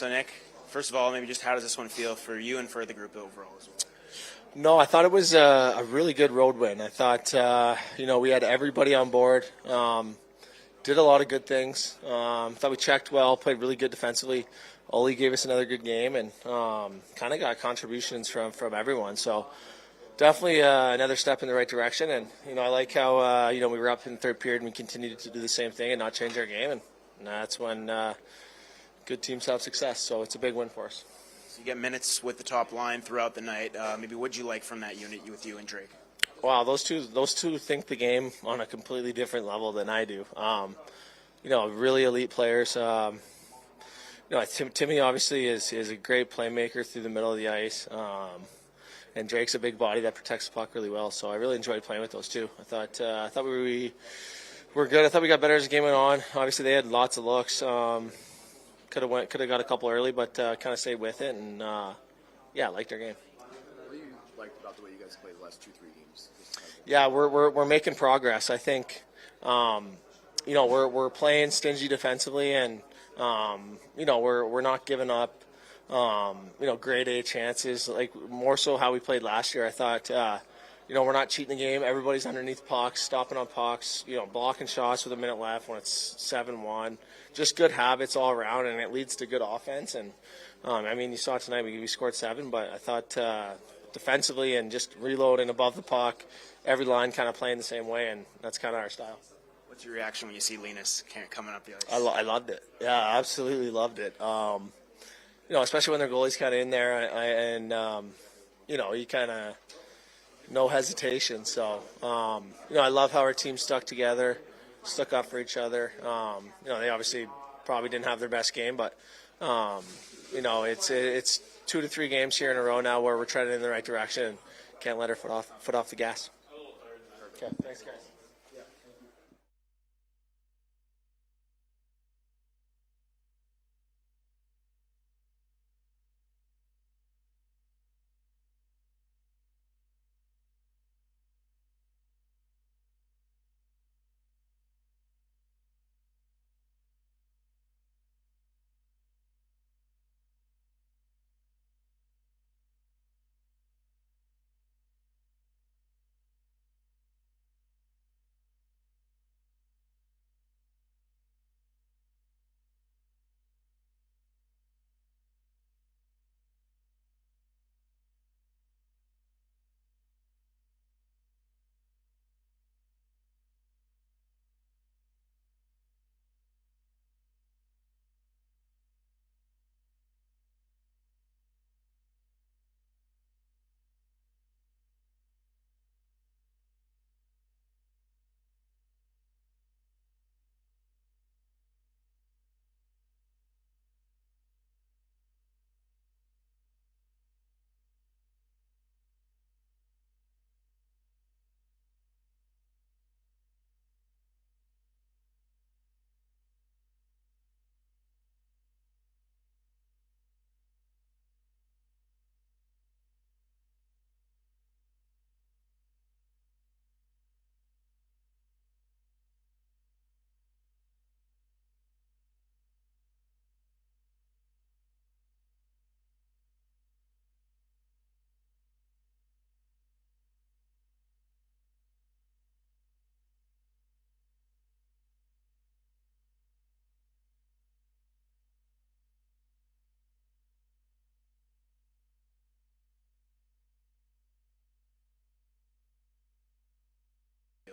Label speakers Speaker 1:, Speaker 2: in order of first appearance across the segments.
Speaker 1: So, Nick, first of all, maybe just how does this one feel for you and for the group overall as well?
Speaker 2: No, I thought it was a really good road win. I thought, we had everybody on board. Did a lot of good things. Thought we checked well, played really good defensively. Oli gave us another good game, and kind of got contributions from everyone. So definitely another step in the right direction. And I like how we were up in the third period and we continued to do the same thing and not change our game. And that's when good teams have success. So it's a big win for us.
Speaker 1: So you get minutes with the top line throughout the night. Maybe what did you like from that unit with you and Drake?
Speaker 2: Wow, those two think the game on a completely different level than I do. Really elite players. Timmy obviously is a great playmaker through the middle of the ice, and Drake's a big body that protects the puck really well. So I really enjoyed playing with those two. I thought we were good. I thought we got better as the game went on. Obviously, they had lots of looks. Could have got a couple early, but kind of stayed with it, and liked our game.
Speaker 3: What do you like about the way you guys played the last 2-3 games?
Speaker 2: Yeah, we're making progress. I think, we're playing stingy defensively, and we're not giving up, grade A chances. Like more so how we played last year. I thought, we're not cheating the game. Everybody's underneath pucks, stopping on pucks, blocking shots with a minute left when it's 7-1. Just good habits all around, and it leads to good offense. And you saw tonight we scored 7, but I thought defensively and just reloading above the puck, every line kind of playing the same way, and that's kind of our style.
Speaker 1: What's your reaction when you see Linus coming up the ice?
Speaker 2: I loved it. Yeah, absolutely loved it. Especially when their goalie's kind of in there, you kind of no hesitation. So, I love how our team stuck together, stuck up for each other. They obviously probably didn't have their best game, but it's 2 to 3 games here in a row now where we're trending in the right direction and can't let our foot off the gas. Okay, thanks, guys.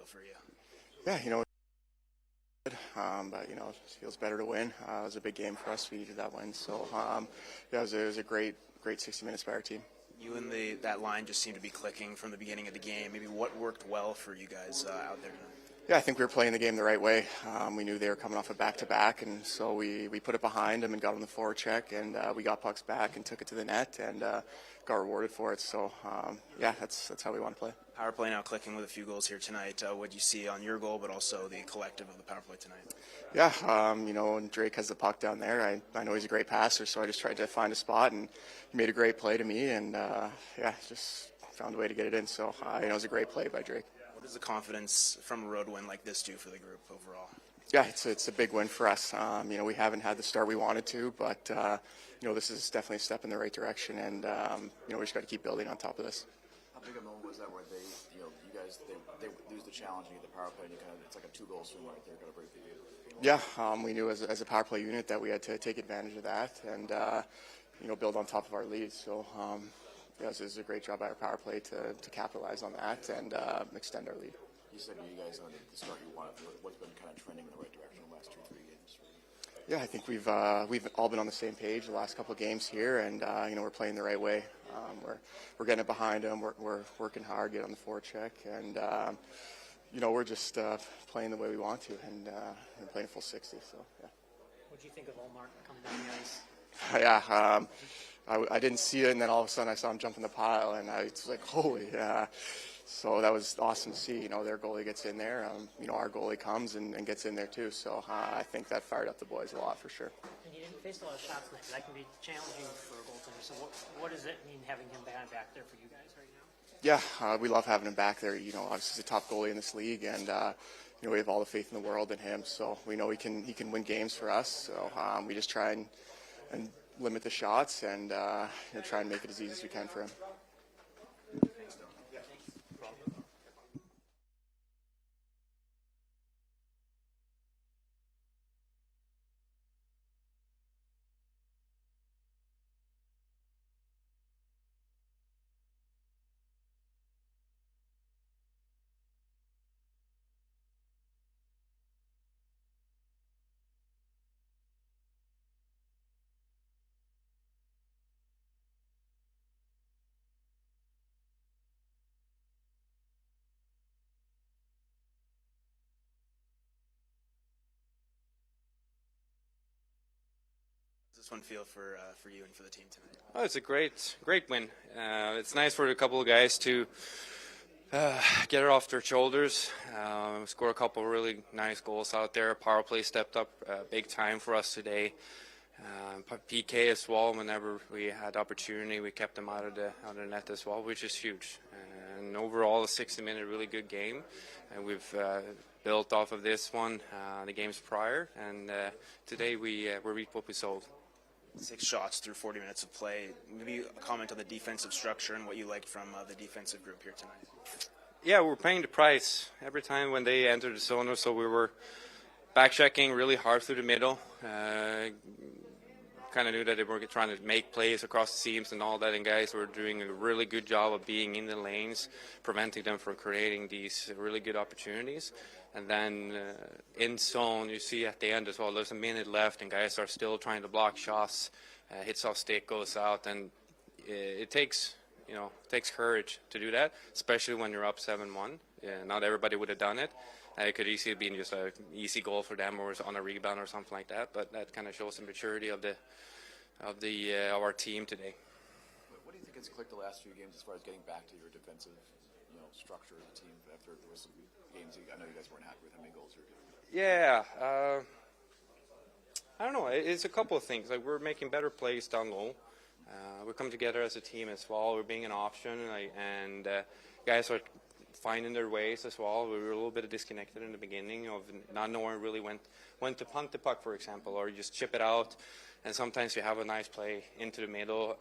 Speaker 1: For you?
Speaker 3: Yeah, but it feels better to win. It was a big game for us. We needed that win. So, it was a great 60 minutes by our team.
Speaker 1: You and that line just seemed to be clicking from the beginning of the game. Maybe what worked well for you guys out there tonight?
Speaker 3: Yeah, I think we were playing the game the right way. We knew they were coming off a back-to-back, and so we put it behind them and got on the forward check, and we got pucks back and took it to the net and got rewarded for it. So, that's how we want to play.
Speaker 1: Power play now clicking with a few goals here tonight. What did you see on your goal, but also the collective of the power play tonight?
Speaker 3: Yeah, and Drake has the puck down there. I know he's a great passer, so I just tried to find a spot, and he made a great play to me, and just found a way to get it in. So, it was a great play by Drake.
Speaker 1: What does the confidence from a road win like this do for the group overall?
Speaker 3: Yeah, it's a big win for us. We haven't had the start we wanted to, but this is definitely a step in the right direction, and we just got to keep building on top of this.
Speaker 4: How big a moment was that where they, you guys, they lose the challenge and get the power play, and it's like a 2-goal swing right there, got to break the game?
Speaker 3: Yeah, we knew as a power play unit that we had to take advantage of that and build on top of our lead. So this is a great job by our power play to capitalize on that and extend our lead.
Speaker 4: You said you guys on the start you wanted. What's been kind of trending in the right direction in the last 2-3 games?
Speaker 3: Yeah, I think we've all been on the same page the last couple of games here, and we're playing the right way. We're getting it behind them. We're working hard, get on the forecheck, and we're just playing the way we want to, and playing full 60. So yeah.
Speaker 5: What do you think of Olmark coming down the ice?
Speaker 3: Yeah, I didn't see it, and then all of a sudden I saw him jump in the pile, and I was like, holy. So that was awesome to see. Their goalie gets in there. Our goalie comes and gets in there too. So I think that fired up the boys a lot for sure.
Speaker 5: And you didn't face a lot of shots tonight. That can be challenging for a goaltender. So what does it mean having him back there for you guys right now?
Speaker 3: Yeah, we love having him back there. Obviously he's a top goalie in this league, and we have all the faith in the world in him. So we know he can win games for us. So we just try and limit the shots and try and make it as easy as we can for him.
Speaker 1: How does this one feel for you and for the team tonight?
Speaker 6: Oh, it's a great win. It's nice for a couple of guys to get it off their shoulders, score a couple of really nice goals out there. Power play stepped up big time for us today. PK as well. Whenever we had opportunity, we kept them out of the net as well, which is huge. And overall, a 60-minute really good game, and we've built off of this one the games prior. And today we reaped what we sowed.
Speaker 1: 6 shots through 40 minutes of play. Maybe a comment on the defensive structure and what you liked from the defensive group here tonight.
Speaker 6: Yeah, we're paying the price every time when they entered the zone, so we were back checking really hard through the middle. Kind of knew that they were trying to make plays across the seams and all that, and guys were doing a really good job of being in the lanes, preventing them from creating these really good opportunities. And then in zone, you see at the end as well, there's a minute left, and guys are still trying to block shots. Hits off stick, goes out, and it takes courage to do that, especially when you're up 7-1. Not everybody would have done it. It could easily be just an easy goal for them, or on a rebound or something like that. But that kind of shows the maturity of our team today.
Speaker 4: What do you think has clicked the last few games as far as getting back to your defensive, structure of the team after there was some games? I know you guys weren't happy with how many goals you were getting.
Speaker 6: Yeah, I don't know. It's a couple of things. Like, we're making better plays down low. We come together as a team as well. We're being an option, and guys are finding their ways as well. We were a little bit disconnected in the beginning of not knowing really when to punt the puck, for example, or just chip it out. And sometimes you have a nice play into the middle.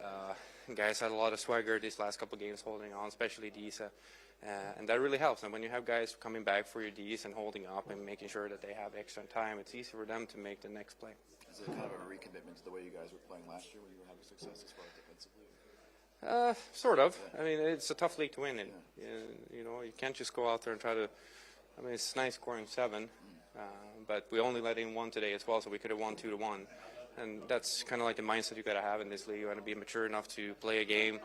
Speaker 6: Guys had a lot of swagger these last couple of games holding on, especially Disa. And that really helps. And when you have guys coming back for your Ds and holding up and making sure that they have extra time, it's easy for them to make the next play.
Speaker 4: Is it kind of a recommitment to the way you guys were playing last year when you were having success as far as defensively?
Speaker 6: Sort of. I mean, it's a tough league to win in. You can't just go out there and try to. I mean, it's nice scoring 7, but we only let in 1 today as well, so we could have won 2-1. And that's kind of like the mindset you got to have in this league. You want to be mature enough to play a game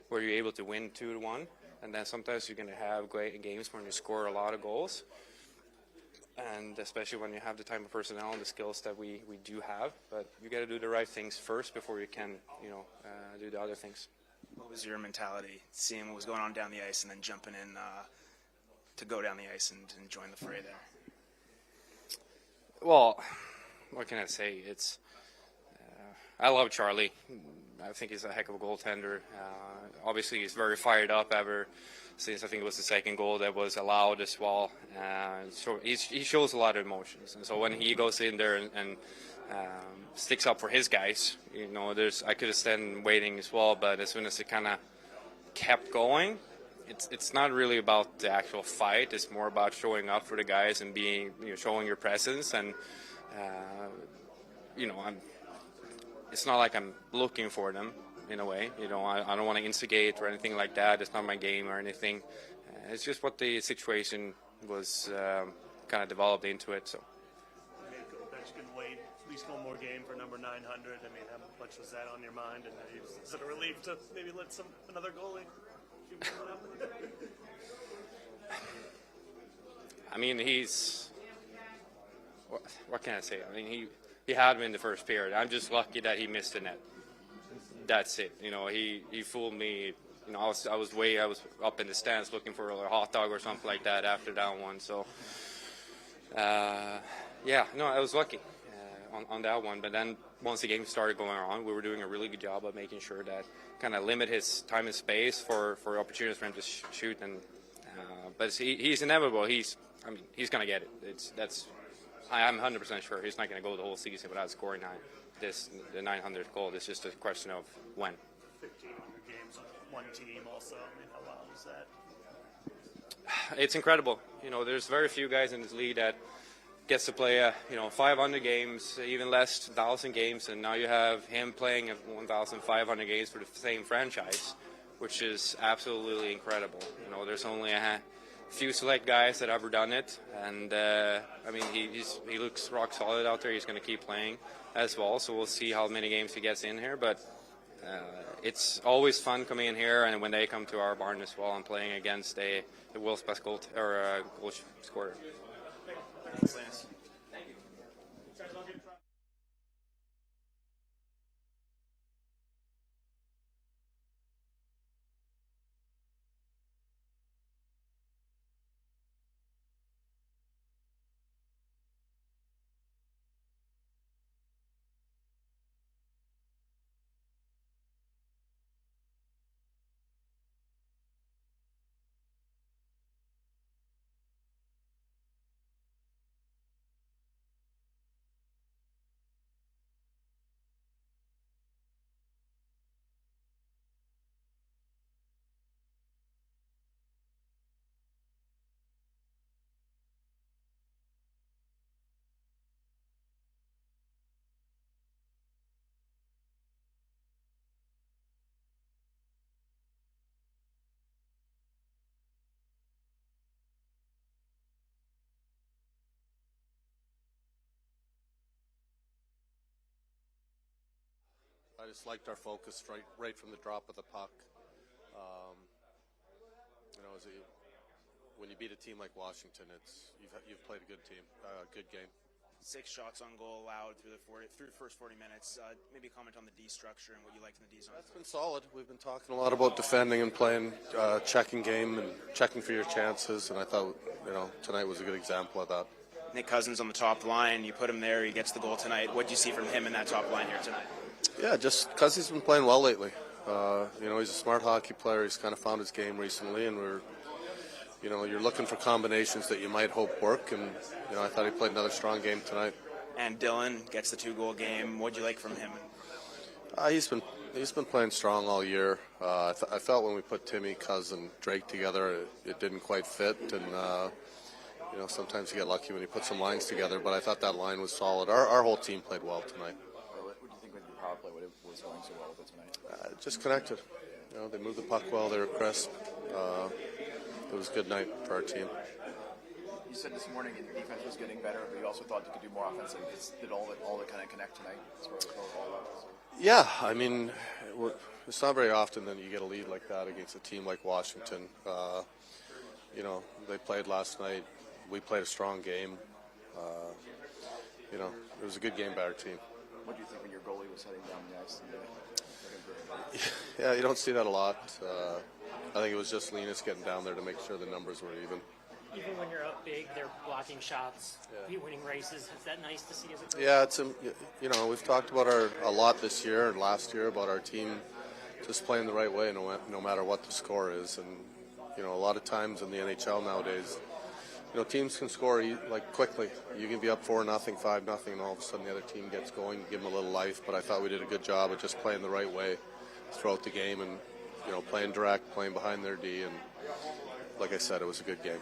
Speaker 6: where you're able to win 2-1, and then sometimes you're going to have great games when you score a lot of goals. And especially when you have the type of personnel and the skills that we do have, but you got to do the right things first before you can, do the other things.
Speaker 1: What was your mentality, seeing what was going on down the ice and then jumping in to go down the ice and join the fray there?
Speaker 6: Well, what can I say? It's I love Charlie. I think he's a heck of a goaltender. Obviously, he's very fired up ever since I think it was the second goal that was allowed as well. So he shows a lot of emotions, and so when he goes in there and sticks up for his guys, I could have stayed waiting as well. But as soon as it kind of kept going, it's not really about the actual fight. It's more about showing up for the guys and showing your presence. And it's not like I'm looking for them in a way. I don't want to instigate or anything like that. It's not my game or anything. It's just what the situation was kind of developed into it. So.
Speaker 7: Ovechkin wait at least one more game for number 900. I mean, how much was that on your mind? And is it a relief to maybe let another goalie shoot one up?
Speaker 6: I mean, what can I say? I mean, he had me in the first period. I'm just lucky that he missed the net. That's it. He fooled me. I was up in the stands looking for a hot dog or something like that after that one. So, I was lucky on that one. But then once the game started going on, we were doing a really good job of making sure that kind of limit his time and space for opportunities for him to shoot. And but he's inevitable. He's going to get it. I'm 100% sure he's not going to go the whole season without scoring the 900th goal. It's just a question of when.
Speaker 7: 1,500 games on one team also. I mean, how wild is that?
Speaker 6: It's incredible. There's very few guys in this league that gets to play 500 games, even less 1,000 games, and now you have him playing 1,500 games for the same franchise, which is absolutely incredible. There's only a few select guys that have ever done it, and he looks rock solid out there. He's going to keep playing as well, so we'll see how many games he gets in here. But it's always fun coming in here, and when they come to our barn as well, and playing against the world's best goal scorer.
Speaker 1: Thanks, Lance.
Speaker 8: I just liked our focus right from the drop of the puck. When you beat a team like Washington, you've played a good team, good game.
Speaker 1: 6 shots on goal allowed through the first 40 minutes. Maybe comment on the D structure and what you liked in the D zone.
Speaker 8: That's been solid. We've been talking a lot about defending and playing checking game and checking for your chances, and I thought tonight was a good example of that.
Speaker 1: Nick Cousins on the top line. You put him there. He gets the goal tonight. What do you see from him in that top line here tonight?
Speaker 8: Yeah, just because he's been playing well lately. He's a smart hockey player. He's kind of found his game recently, and you're looking for combinations that you might hope work, and I thought he played another strong game tonight.
Speaker 1: And Dylan gets the 2-goal game. What do you like from him?
Speaker 8: He's been playing strong all year. I felt when we put Timmy, Cuz, and Drake together, it didn't quite fit, and sometimes you get lucky when you put some lines together. But I thought that line was solid. Our whole team played well tonight.
Speaker 4: What do you think with the power play? What was going so well with it tonight?
Speaker 8: Just connected. They moved the puck well. They were crisp. It was a good night for our team.
Speaker 4: You said this morning your defense was getting better, but you also thought you could do more offensive. Did all that kind of connect tonight as far as all levels?
Speaker 8: Yeah, I mean, it's not very often that you get a lead like that against a team like Washington. They played last night. We played a strong game. It was a good game by our team.
Speaker 4: What do you think when your goalie was heading down the ice?
Speaker 8: Yeah, you don't see that a lot. I think it was just Linus getting down there to make sure the numbers were even.
Speaker 5: even when you're up big, they're blocking shots, winning races. Is that nice to see as a coach?
Speaker 8: Yeah, it's we've talked about a lot this year and last year about our team just playing the right way no matter what the score is. And a lot of times in the NHL nowadays, teams can score like quickly. You can be up 4-0, 5-0, and all of a sudden the other team gets going. Give them a little life. But I thought we did a good job of just playing the right way throughout the game, and playing direct, playing behind their D, and like I said, it was a good game.